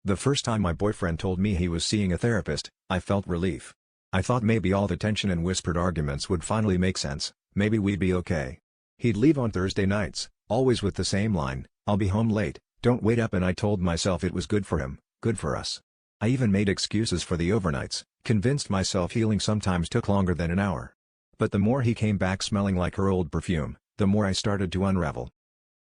The first time my boyfriend told me he was seeing a therapist, I felt relief. I thought maybe all the tension and whispered arguments would finally make sense, maybe we'd be okay. He'd leave on Thursday nights, always with the same line, "I'll be home late, don't wait up," and I told myself it was good for him, good for us. I even made excuses for the overnights, convinced myself healing sometimes took longer than an hour. But the more he came back smelling like her old perfume, the more I started to unravel.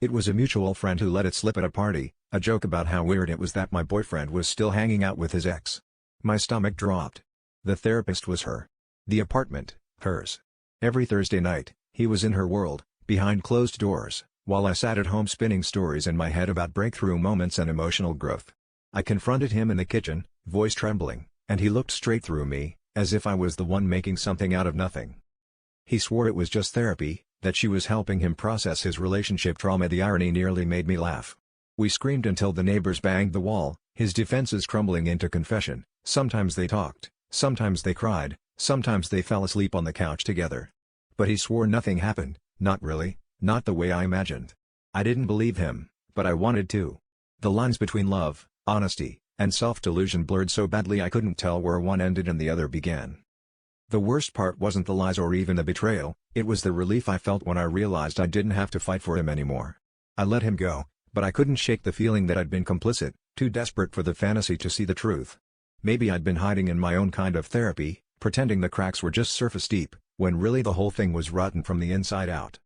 It was a mutual friend who let it slip at a party, a joke about how weird it was that my boyfriend was still hanging out with his ex. My stomach dropped. The therapist was her. The apartment, hers. Every Thursday night, he was in her world, behind closed doors, while I sat at home spinning stories in my head about breakthrough moments and emotional growth. I confronted him in the kitchen, voice trembling, and he looked straight through me, as if I was the one making something out of nothing. He swore it was just therapy, that she was helping him process his relationship trauma. The irony nearly made me laugh. We screamed until the neighbors banged the wall, his defenses crumbling into confession. Sometimes they talked, sometimes they cried, sometimes they fell asleep on the couch together. But he swore nothing happened, not really, not the way I imagined. I didn't believe him, but I wanted to. The lines between love, honesty, and self-delusion blurred so badly I couldn't tell where one ended and the other began. The worst part wasn't the lies or even the betrayal, it was the relief I felt when I realized I didn't have to fight for him anymore. I let him go, but I couldn't shake the feeling that I'd been complicit, too desperate for the fantasy to see the truth. Maybe I'd been hiding in my own kind of therapy, pretending the cracks were just surface deep, when really the whole thing was rotten from the inside out.